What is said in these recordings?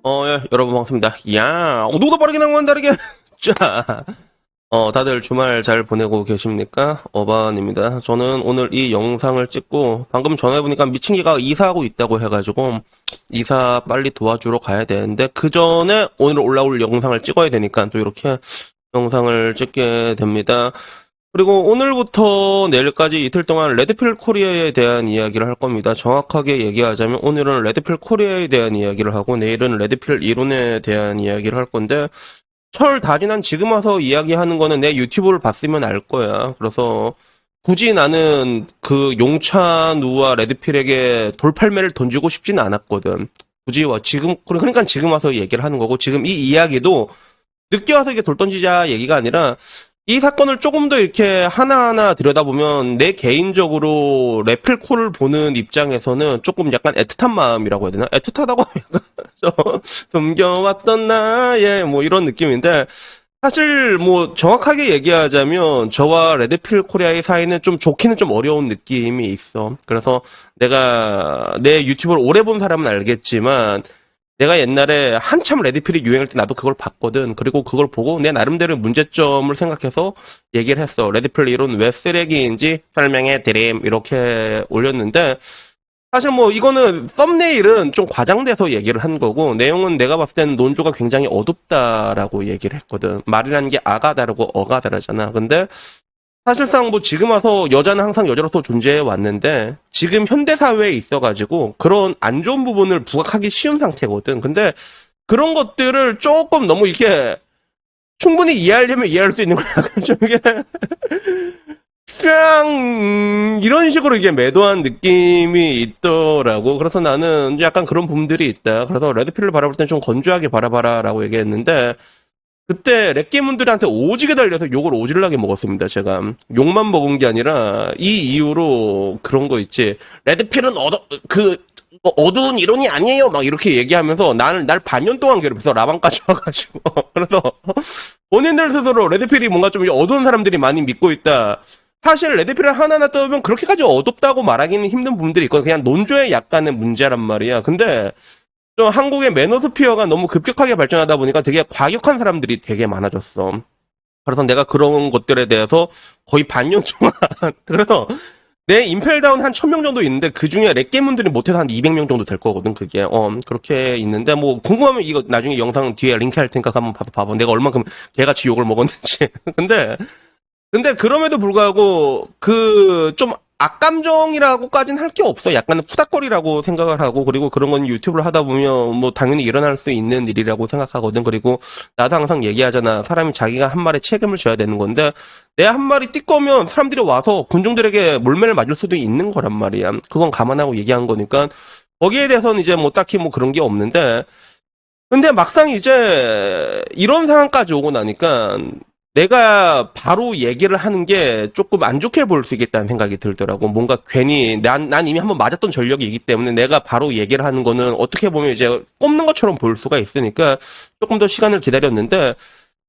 예, 여러분 반갑습니다. 누구도 빠르게 난건 다르게. 자, 다들 주말 잘 보내고 계십니까? 어반입니다. 저는 오늘 이 영상을 찍고, 방금 전화해보니까 미친 개가 이사하고 있다고 해가지고, 이사 빨리 도와주러 가야 되는데, 그 전에 오늘 올라올 영상을 찍어야 되니까 또 이렇게 영상을 찍게 됩니다. 그리고 오늘부터 내일까지 이틀 동안 레드필 코리아에 대한 이야기를 할 겁니다. 정확하게 얘기하자면 오늘은 레드필 코리아에 대한 이야기를 하고 내일은 레드필 이론에 대한 이야기를 할 건데 철 다 지난 지금 와서 이야기하는 거는 내 유튜브를 봤으면 알 거야. 그래서 굳이 나는 그 용찬우와 레드필에게 돌팔매를 던지고 싶지는 않았거든. 굳이 그러니까 지금 와서 얘기를 하는 거고 지금 이 이야기도 늦게 와서 이게 돌 던지자 얘기가 아니라 이 사건을 조금 더 이렇게 하나하나 들여다보면 내 개인적으로 레플코를 보는 입장에서는 조금 약간 애틋한 마음이라고 해야 되나? 애틋하다고 약간 숨겨왔던 나의 뭐 이런 느낌인데 사실 뭐 정확하게 얘기하자면 저와 레드필 코리아의 사이는 좀 좋기는 좀 어려운 느낌이 있어. 그래서 내가 내 유튜브를 오래 본 사람은 알겠지만 내가 옛날에 한참 레드필이 유행할 때 나도 그걸 봤거든. 그리고 그걸 보고 내 나름대로 문제점을 생각해서 얘기를 했어. 레드필 이론 왜 쓰레기인지 설명해 드림 이렇게 올렸는데 사실 뭐 이거는 썸네일은 좀 과장돼서 얘기를 한 거고 내용은 내가 봤을 때는 논조가 굉장히 어둡다라고 얘기를 했거든. 말이라는 게 아가 다르고 어가 다르잖아. 근데 사실상 뭐 지금 와서 여자는 항상 여자로서 존재해 왔는데 지금 현대 사회에 있어가지고 그런 안 좋은 부분을 부각하기 쉬운 상태거든. 근데 그런 것들을 조금 너무 이렇게 충분히 이해하려면 이해할 수 있는 거야. 좀 이게 그냥 이런 식으로 이게 매도한 느낌이 있더라고. 그래서 나는 약간 그런 부분들이 있다. 그래서 레드필을 바라볼 땐 좀 건조하게 바라봐라라고 얘기했는데 그때 랩게임분들한테 오지게 달려서 욕을 오질나게 먹었습니다, 제가. 욕만 먹은 게 아니라, 이 이후로 그런 거 있지. 레드필은 뭐 어두운 이론이 아니에요! 막 이렇게 얘기하면서 날 반년 동안 괴롭혀서 라방까지 와가지고. 그래서 본인들 스스로 레드필이 뭔가 좀 어두운 사람들이 많이 믿고 있다. 사실 레드필을 하나하나 떠보면 그렇게까지 어둡다고 말하기는 힘든 부분들이 있거든. 그냥 논조의 약간의 문제란 말이야. 근데 좀 한국의 매너스피어가 너무 급격하게 발전하다 보니까 되게 과격한 사람들이 되게 많아졌어. 그래서 내가 그런 것들에 대해서 거의 반년 동안 그래서 내 임펠다운 한 1000명 정도 있는데 그 중에 렉게임분들이 못해서 한 200명 정도 될 거거든 그게 그렇게 있는데 뭐 궁금하면 이거 나중에 영상 뒤에 링크 할 테니까 한번 봐서 봐봐 내가 얼만큼 개같이 욕을 먹었는지 근데 그럼에도 불구하고 그 좀 악감정이라고까지는 할 게 없어. 약간은 푸닥거리라고 생각을 하고 그리고 그런 건 유튜브를 하다 보면 뭐 당연히 일어날 수 있는 일이라고 생각하거든. 그리고 나도 항상 얘기하잖아. 사람이 자기가 한 말에 책임을 져야 되는 건데 내 한 말이 띠꺼면 사람들이 와서 군중들에게 몰매를 맞을 수도 있는 거란 말이야. 그건 감안하고 얘기한 거니까 거기에 대해서는 이제 뭐 딱히 뭐 그런 게 없는데 근데 막상 이제 이런 상황까지 오고 나니까 내가 바로 얘기를 하는 게 조금 안 좋게 보일 수 있겠다는 생각이 들더라고. 뭔가 괜히 난 이미 한번 맞았던 전력이 있기 때문에 내가 바로 얘기를 하는 거는 어떻게 보면 이제 꼽는 것처럼 보일 수가 있으니까 조금 더 시간을 기다렸는데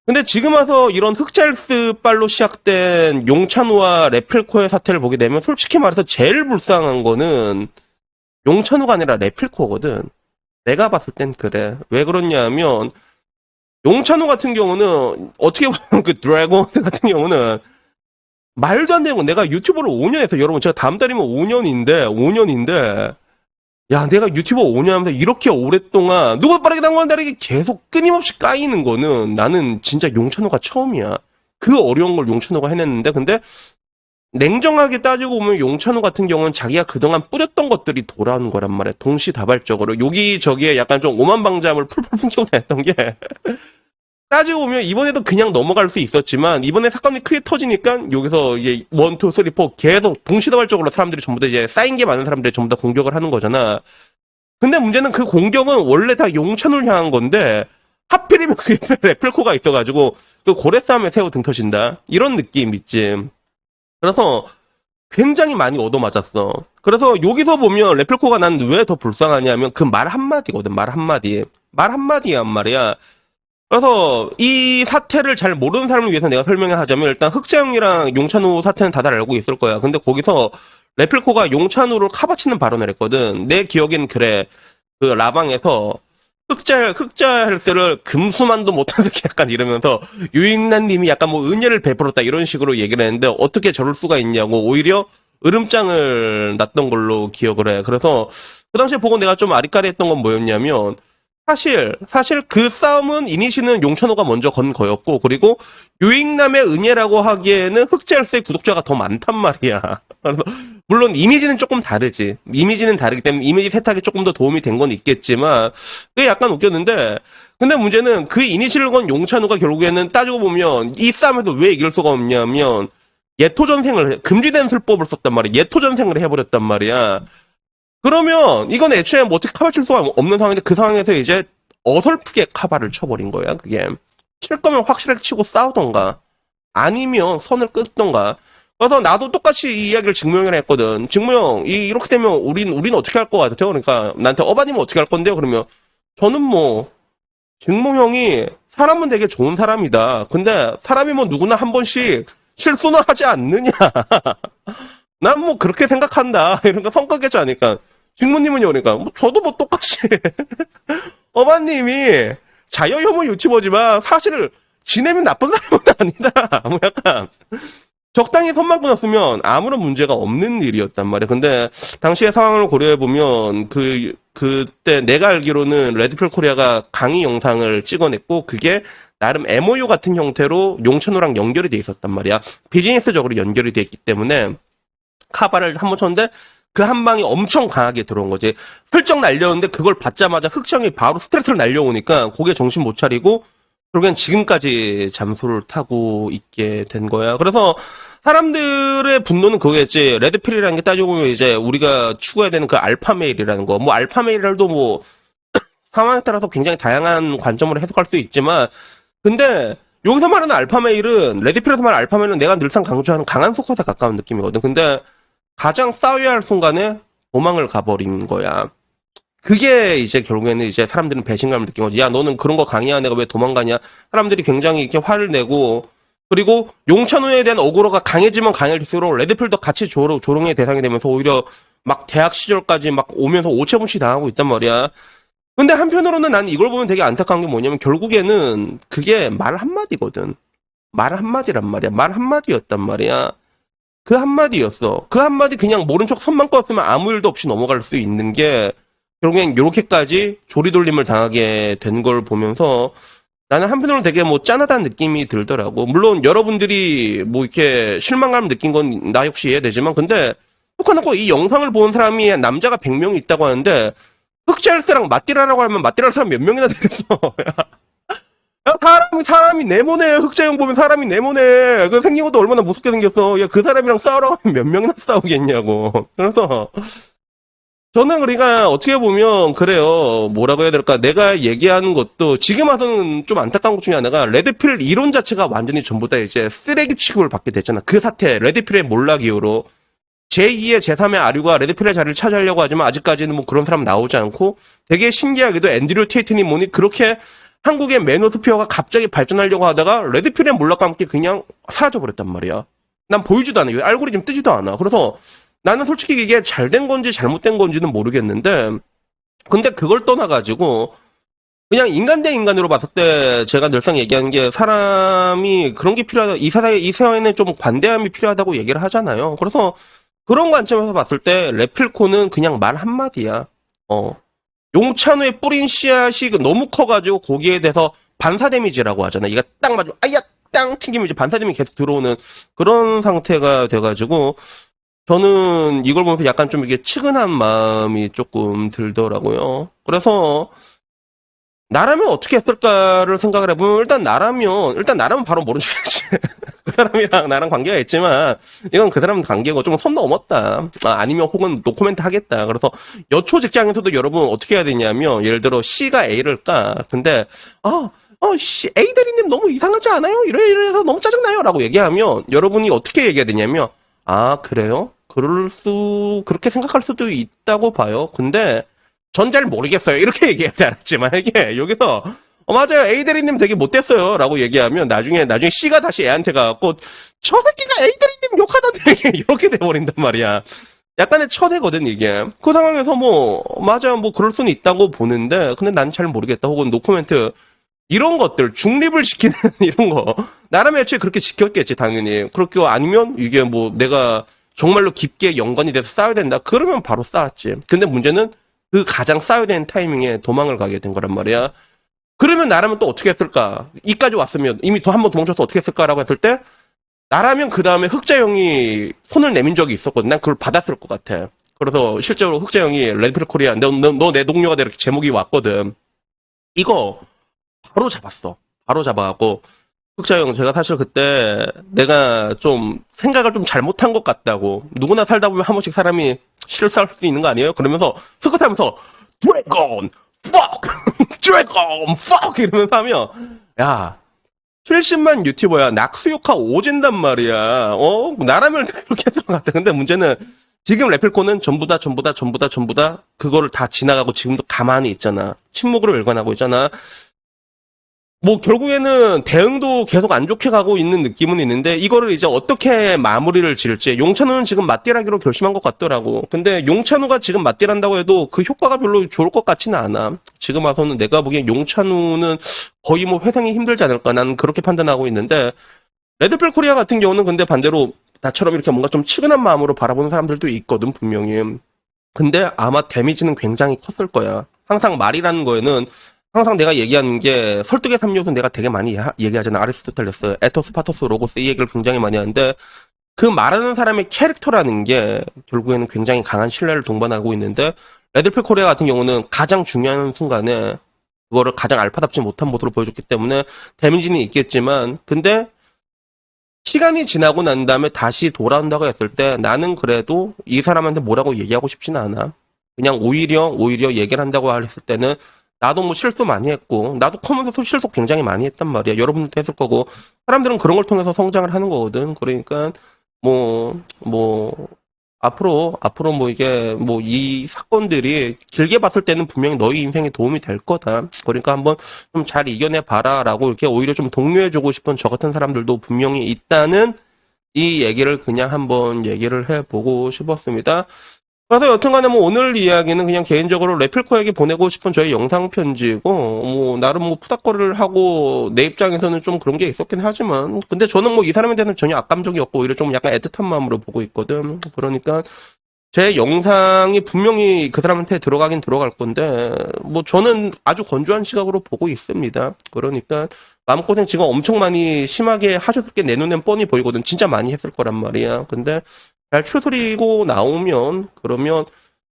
근데 지금 와서 이런 흑잘스 빨로 시작된 용찬우와 레필코의 사태를 보게 되면 솔직히 말해서 제일 불쌍한 거는 용찬우가 아니라 레필코거든. 내가 봤을 땐 그래. 왜 그렇냐면 용찬호 같은 경우는 어떻게 보면 그 드래곤 같은 경우는 말도 안 되는 건 내가 유튜버를 5년 해서 여러분 제가 다음 달이면 5년인데 야 내가 유튜버 5년 하면서 이렇게 오랫동안 누가 빠르게 당구는 다르게 계속 끊임없이 까이는 거는 나는 진짜 용찬호가 처음이야. 그 어려운 걸 용찬호가 해냈는데 근데 냉정하게 따지고 보면 용찬호 같은 경우는 자기가 그동안 뿌렸던 것들이 돌아오는 거란 말이야. 동시다발적으로 여기저기에 약간 좀 오만방자함을 풀풀 풍기고 다녔던 게 따지고 보면 이번에도 그냥 넘어갈 수 있었지만 이번에 사건이 크게 터지니까 여기서 이제 1, 2, 3, 4 계속 동시다발적으로 사람들이 전부 다 이제 쌓인 게 많은 사람들이 전부 다 공격을 하는 거잖아. 근데 문제는 그 공격은 원래 다 용찬을 향한 건데 하필이면 그 옆에 레플코가 있어가지고 그 고래 싸움에 새우 등 터진다 이런 느낌 있지. 그래서 굉장히 많이 얻어맞았어. 그래서 여기서 보면 레플코가 난 왜 더 불쌍하냐면 그 말 한마디거든. 말 한마디. 말 한마디란 말이야. 그래서 이 사태를 잘 모르는 사람을 위해서 내가 설명을 하자면 일단 흑재영이랑 용찬우 사태는 다들 알고 있을 거야. 근데 거기서 레플코가 용찬우를 카바치는 발언을 했거든. 내 기억엔 그래. 그 라방에서 흑자 헬스를 금수만도 못한 새끼 약간 이러면서 유익남님이 약간 뭐 은혜를 베풀었다 이런 식으로 얘기를 했는데 어떻게 저럴 수가 있냐고 오히려 으름장을 놨던 걸로 기억을 해. 그래서 그 당시에 보고 내가 좀 아리까리했던 건 뭐였냐면 사실 그 싸움은 이니시는 용천호가 먼저 건 거였고 그리고 유익남의 은혜라고 하기에는 흑자열쇠 구독자가 더 많단 말이야. 그래서 물론 이미지는 조금 다르지. 이미지는 다르기 때문에 이미지 세탁에 조금 더 도움이 된 건 있겠지만 그게 약간 웃겼는데 근데 문제는 그 이니시를 건 용찬우가 결국에는 따지고 보면 이 싸움에서 왜 이길 수가 없냐면 금지된 술법을 썼단 말이야. 예토전생을 해버렸단 말이야. 그러면 이건 애초에 뭐 어떻게 카바 칠 수가 없는 상황인데 그 상황에서 이제 어설프게 카바를 쳐버린 거야. 그게 칠 거면 확실하게 치고 싸우던가 아니면 선을 끊던가. 그래서 나도 똑같이 이 이야기를 직무형이랑 했거든. 직무형 이렇게 되면 우린 어떻게 할 것 같아요? 그러니까 나한테 어바님은 어떻게 할 건데요? 그러면 저는 뭐 직무형이 사람은 되게 좋은 사람이다. 근데 사람이 뭐 누구나 한 번씩 실수는 하지 않느냐. 난 뭐 그렇게 생각한다. 이러니까 성격이지 않으니까. 직무님은요, 그러니까. 뭐 저도 뭐 똑같이. 어바님이 자유혐오 유튜버지만 사실 지내면 나쁜 사람은 아니다. 뭐 약간. 적당히 선만 끊었으면 아무런 문제가 없는 일이었단 말이야. 근데 당시의 상황을 고려해보면 그때 내가 알기로는 레드필 코리아가 강의 영상을 찍어냈고 그게 나름 MOU 같은 형태로 용천호랑 연결이 돼 있었단 말이야. 비즈니스적으로 연결이 돼 있기 때문에 카바를 한 번 쳤는데 그 한 방이 엄청 강하게 들어온 거지. 슬쩍 날려오는데 그걸 받자마자 흑청이 바로 스트레스를 날려오니까 고개 정신 못 차리고 결국엔 지금까지 잠수를 타고 있게 된 거야. 그래서 사람들의 분노는 그거겠지. 레드필이라는 게 따지고 보면 이제 우리가 추구해야 되는 그 알파메일이라는 거. 뭐 알파메일도 뭐 상황에 따라서 굉장히 다양한 관점으로 해석할 수 있지만 근데 여기서 말하는 알파메일은 레드필에서 말하는 알파메일은 내가 늘상 강조하는 강한 소컷에 가까운 느낌이거든. 근데 가장 싸워야 할 순간에 도망을 가버린 거야. 그게 이제 결국에는 이제 사람들은 배신감을 느낀 거지. 야, 너는 그런 거 강의한 애가 왜 도망가냐? 사람들이 굉장히 이렇게 화를 내고, 그리고 용찬호에 대한 어그로가 강해지면 강해질수록 레드필도 같이 조롱의 대상이 되면서 오히려 막 대학 시절까지 막 오면서 오체분시 당하고 있단 말이야. 근데 한편으로는 난 이걸 보면 되게 안타까운 게 뭐냐면 결국에는 그게 말 한마디거든. 말 한마디란 말이야. 말 한마디였단 말이야. 그 한마디였어. 그 한마디 그냥 모른 척 선만 꺼었으면 아무 일도 없이 넘어갈 수 있는 게 결국엔 요렇게까지 조리돌림을 당하게 된 걸 보면서 나는 한편으로는 되게 뭐 짠하다는 느낌이 들더라고. 물론 여러분들이 뭐 이렇게 실망감을 느낀 건 나 역시 이해되지만 근데 툭 놓고 이 영상을 본 사람이 남자가 100명이 있다고 하는데 흑자일세랑 맞디라라고 하면 맞디랄 사람 몇 명이나 되겠어. 야, 사람이 네모네. 흑자형 보면 사람이 네모네. 그 생긴 것도 얼마나 무섭게 생겼어. 야, 그 사람이랑 싸우라고 하면 몇 명이나 싸우겠냐고. 그래서 저는 그러니까 어떻게 보면 그래요. 뭐라고 해야 될까? 내가 얘기하는 것도 지금 와서는 좀 안타까운 것 중에 하나가 레드필 이론 자체가 완전히 전부 다 이제 쓰레기 취급을 받게 됐잖아. 그 사태, 레드필의 몰락 이후로 제2의 제3의 아류가 레드필의 자리를 차지하려고 하지만 아직까지는 뭐 그런 사람 나오지 않고 되게 신기하게도 앤드류 테이트님 뭐니 그렇게 한국의 매너스피어가 갑자기 발전하려고 하다가 레드필의 몰락과 함께 그냥 사라져버렸단 말이야. 난 보이지도 않아. 알고리즘 뜨지도 않아. 그래서 나는 솔직히 이게 잘된 건지 잘못된 건지는 모르겠는데 근데 그걸 떠나가지고 그냥 인간 대 인간으로 봤을 때 제가 늘상 얘기하는 게 사람이 그런 게 필요하다. 이 사회에는 좀 관대함이 필요하다고 얘기를 하잖아요. 그래서 그런 관점에서 봤을 때 레필코는 그냥 말 한마디야. 용찬우의 뿌린 씨앗이 너무 커가지고 거기에 대해서 반사 데미지라고 하잖아. 이가 딱 맞으면 아야 땅 튕기면 이제 반사 데미지 계속 들어오는 그런 상태가 돼가지고 저는 이걸 보면서 약간 좀 이게 측은한 마음이 조금 들더라고요. 그래서 나라면 어떻게 했을까를 생각을 해보면 일단 나라면 바로 모른 척했지. 그 사람이랑 나랑 관계가 있지만 이건 그 사람 관계고 좀 선 넘었다. 아니면 혹은 노코멘트 하겠다. 그래서 여초 직장에서도 여러분 어떻게 해야 되냐면 예를 들어 C가 A를 까. 근데 A 대리님 너무 이상하지 않아요? 이래서 너무 짜증나요. 라고 얘기하면 여러분이 어떻게 얘기해야 되냐면 그래요? 그렇게 생각할 수도 있다고 봐요. 근데 전 잘 모르겠어요. 이렇게 얘기하지 않았지만 이게 여기서 맞아요. A 대리님 되게 못됐어요. 라고 얘기하면 나중에 C가 다시 애한테 가갖고 저 새끼가 A 대리님 욕하던데 이렇게 돼버린단 말이야. 약간의 첫해거든, 이게. 그 상황에서 뭐, 맞아, 뭐, 그럴 수는 있다고 보는데, 근데 난 잘 모르겠다. 혹은 노코멘트, 이런 것들, 중립을 시키는 이런 거. 나라면 애초에 그렇게 지켰겠지, 당연히. 그렇게 아니면, 이게 뭐, 내가 정말로 깊게 연관이 돼서 싸워야 된다. 그러면 바로 싸웠지. 근데 문제는 그 가장 싸워야 되는 타이밍에 도망을 가게 된 거란 말이야. 그러면 나라면 또 어떻게 했을까? 이까지 왔으면, 이미 또 한 번 도망쳐서 어떻게 했을까라고 했을 때, 나라면 그 다음에 흑자형이 손을 내민 적이 있었거든. 난 그걸 받았을 것 같아. 그래서 실제로 흑자형이 레드필 코리아, 너 내 동료가 돼 이렇게 제목이 왔거든. 이거 바로 잡았어. 바로 잡아갖고, 흑자형, 제가 사실 그때 내가 좀 생각을 좀 잘못한 것 같다고. 누구나 살다 보면 한 번씩 사람이 실수할 수도 있는 거 아니에요? 그러면서 스쿼트하면서 드래곤, fuck, 드래곤, fuck 이러면서 하면, 야, 70만 유튜버야 낙수효과 오진단 말이야. 나라면 그렇게 했던 것 같아. 근데 문제는 지금 레필코는 전부 다 그거를 다 지나가고 지금도 가만히 있잖아. 침묵으로 일관하고 있잖아. 뭐 결국에는 대응도 계속 안 좋게 가고 있는 느낌은 있는데 이거를 이제 어떻게 마무리를 지을지. 용찬우는 지금 맞딜하기로 결심한 것 같더라고. 근데 용찬우가 지금 맞딜한다고 해도 그 효과가 별로 좋을 것 같지는 않아. 지금 와서는 내가 보기엔 용찬우는 거의 뭐 회생이 힘들지 않을까. 나는 그렇게 판단하고 있는데 레드필 코리아 같은 경우는 근데 반대로 나처럼 이렇게 뭔가 좀 치근한 마음으로 바라보는 사람들도 있거든, 분명히. 근데 아마 데미지는 굉장히 컸을 거야. 항상 말이라는 거에는 항상 내가 얘기하는 게 설득의 3요소는 내가 되게 많이 얘기하잖아. 아리스토텔레스, 에토스, 파토스, 로고스 이 얘기를 굉장히 많이 하는데 그 말하는 사람의 캐릭터라는 게 결국에는 굉장히 강한 신뢰를 동반하고 있는데 레드필 코리아 같은 경우는 가장 중요한 순간에 그거를 가장 알파답지 못한 모습으로 보여줬기 때문에 데미지는 있겠지만 근데 시간이 지나고 난 다음에 다시 돌아온다고 했을 때 나는 그래도 이 사람한테 뭐라고 얘기하고 싶지는 않아. 그냥 오히려 얘기를 한다고 했을 때는 나도 뭐 실수 많이 했고 나도 커면서 실수 굉장히 많이 했단 말이야. 여러분들도 했을 거고 사람들은 그런 걸 통해서 성장을 하는 거거든. 그러니까 뭐 앞으로 뭐 이게 뭐 이 사건들이 길게 봤을 때는 분명히 너희 인생에 도움이 될 거다. 그러니까 한번 좀 잘 이겨내 봐라라고 이렇게 오히려 좀 독려해주고 싶은 저 같은 사람들도 분명히 있다는 이 얘기를 그냥 한번 얘기를 해보고 싶었습니다. 그래서 여튼간에 뭐 오늘 이야기는 그냥 개인적으로 레필코에게 보내고 싶은 저의 영상 편지고 뭐 나름 뭐 푸닥거리를 하고 내 입장에서는 좀 그런 게 있었긴 하지만 근데 저는 뭐 이 사람에 대해서는 전혀 악감정이 없고 오히려 좀 약간 애틋한 마음으로 보고 있거든. 그러니까 제 영상이 분명히 그 사람한테 들어가긴 들어갈 건데 뭐 저는 아주 건조한 시각으로 보고 있습니다. 그러니까 마음고생 지금 엄청 많이 심하게 하셨을 게 내 눈엔 뻔히 보이거든. 진짜 많이 했을 거란 말이야. 근데 잘 추스리고 나오면 그러면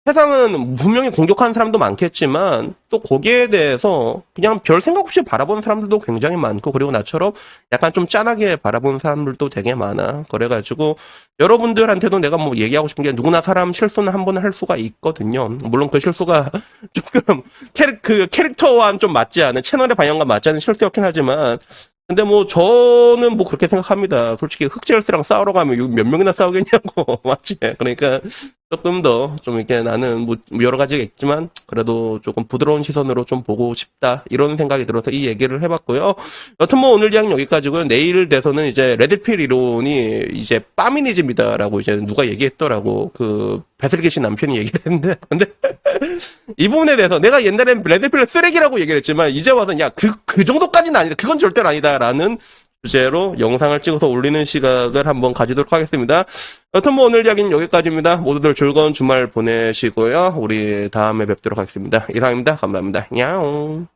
세상은 분명히 공격하는 사람도 많겠지만 또 거기에 대해서 그냥 별 생각 없이 바라보는 사람들도 굉장히 많고 그리고 나처럼 약간 좀 짠하게 바라보는 사람들도 되게 많아. 그래가지고 여러분들한테도 내가 뭐 얘기하고 싶은 게 누구나 사람 실수는 한 번 할 수가 있거든요. 물론 그 실수가 조금 그 캐릭터와는 좀 맞지 않은 채널의 방향과 맞지 않은 실수였긴 하지만 근데 뭐 저는 뭐 그렇게 생각합니다. 솔직히 흑제열스랑 싸우러 가면 몇 명이나 싸우겠냐고 맞지? 그러니까 조금 더 좀 이렇게 나는 뭐 여러 가지가 있지만 그래도 조금 부드러운 시선으로 좀 보고 싶다 이런 생각이 들어서 이 얘기를 해봤고요. 여튼 뭐 오늘 이야기는 여기까지고요. 내일 돼서는 이제 레드필 이론이 이제 빠미니즘이다라고 이제 누가 얘기했더라고. 그 베슬기시 남편이 얘기를 했는데 근데 이 부분에 대해서 내가 옛날엔 레드필을 쓰레기라고 얘기를 했지만 이제 와서 야 그 정도까지는 아니다. 그건 절대로 아니다라는 주제로 영상을 찍어서 올리는 시각을 한번 가지도록 하겠습니다. 여튼 뭐 오늘 이야기는 여기까지입니다. 모두들 즐거운 주말 보내시고요. 우리 다음에 뵙도록 하겠습니다. 이상입니다. 감사합니다. 야옹.